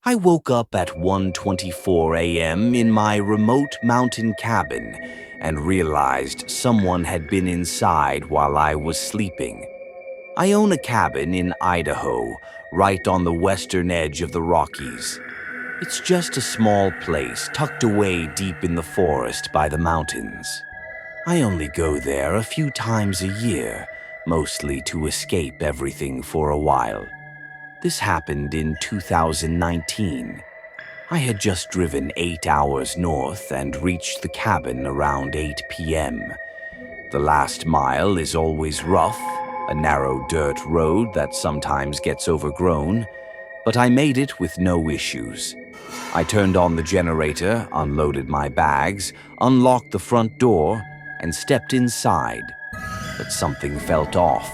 I woke up at 1:24 a.m. in my remote mountain cabin and realized someone had been inside while I was sleeping. I own a cabin in Idaho, right on the western edge of the Rockies. It's just a small place tucked away deep in the forest by the mountains. I only go there a few times a year, mostly to escape everything for a while. This happened in 2019. I had just driven 8 hours north and reached the cabin around 8 p.m. The last mile is always rough, a narrow dirt road that sometimes gets overgrown, but I made it with no issues. I turned on the generator, unloaded my bags, unlocked the front door, and stepped inside. But something felt off.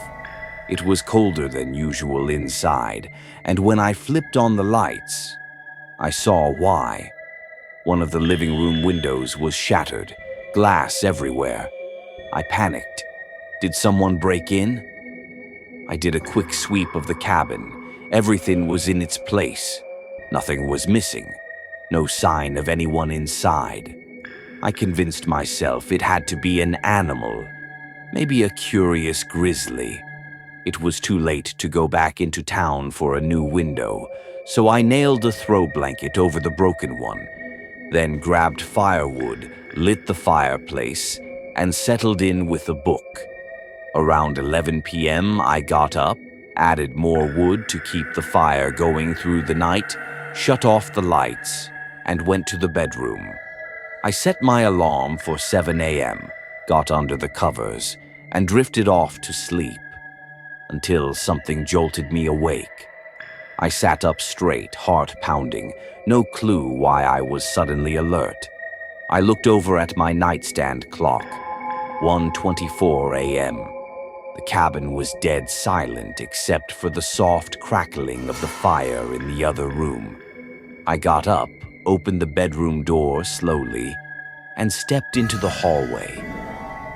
It was colder than usual inside, and when I flipped on the lights, I saw why. One of the living room windows was shattered, glass everywhere. I panicked. Did someone break in? I did a quick sweep of the cabin. Everything was in its place. Nothing was missing. No sign of anyone inside. I convinced myself it had to be an animal, maybe a curious grizzly. It was too late to go back into town for a new window, so I nailed a throw blanket over the broken one, then grabbed firewood, lit the fireplace, and settled in with a book. Around 11 p.m., I got up, added more wood to keep the fire going through the night, shut off the lights, and went to the bedroom. I set my alarm for 7 a.m., got under the covers, and drifted off to sleep until something jolted me awake. I sat up straight, heart pounding, no clue why I was suddenly alert. I looked over at my nightstand clock, 1:24 a.m. The cabin was dead silent except for the soft crackling of the fire in the other room. I got up, opened the bedroom door slowly, and stepped into the hallway.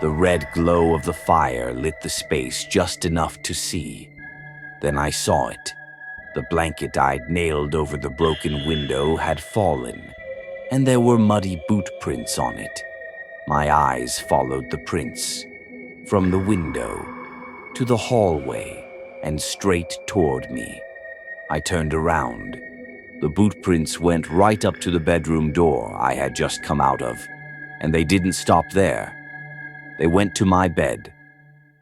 The red glow of the fire lit the space just enough to see. Then I saw it. The blanket I'd nailed over the broken window had fallen, and there were muddy boot prints on it. My eyes followed the prints, from the window to the hallway and straight toward me. I turned around. The boot prints went right up to the bedroom door I had just come out of, and they didn't stop there. They went to my bed,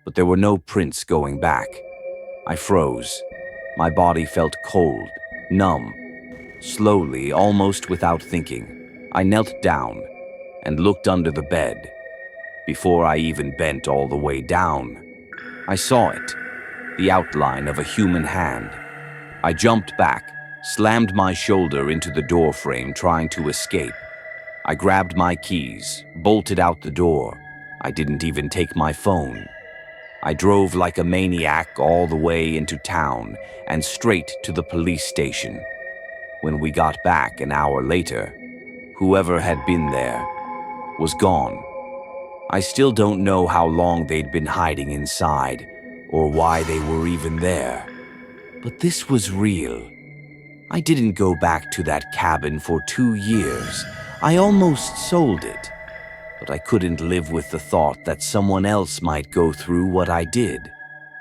but there were no prints going back. I froze. My body felt cold, numb. Slowly, almost without thinking, I knelt down and looked under the bed. Before I even bent all the way down, I saw it, the outline of a human hand. I jumped back, slammed my shoulder into the door frame, trying to escape. I grabbed my keys, bolted out the door. I didn't even take my phone. I drove like a maniac all the way into town and straight to the police station. When we got back an hour later, whoever had been there was gone. I still don't know how long they'd been hiding inside or why they were even there. But this was real. I didn't go back to that cabin for 2 years. I almost sold it. But I couldn't live with the thought that someone else might go through what I did,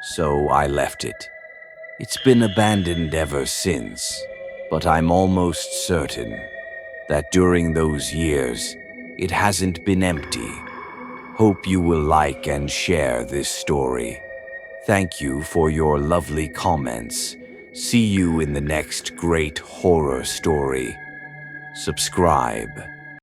so I left it. It's been abandoned ever since, but I'm almost certain that during those years, it hasn't been empty. Hope you will like and share this story. Thank you for your lovely comments. See you in the next great horror story. Subscribe.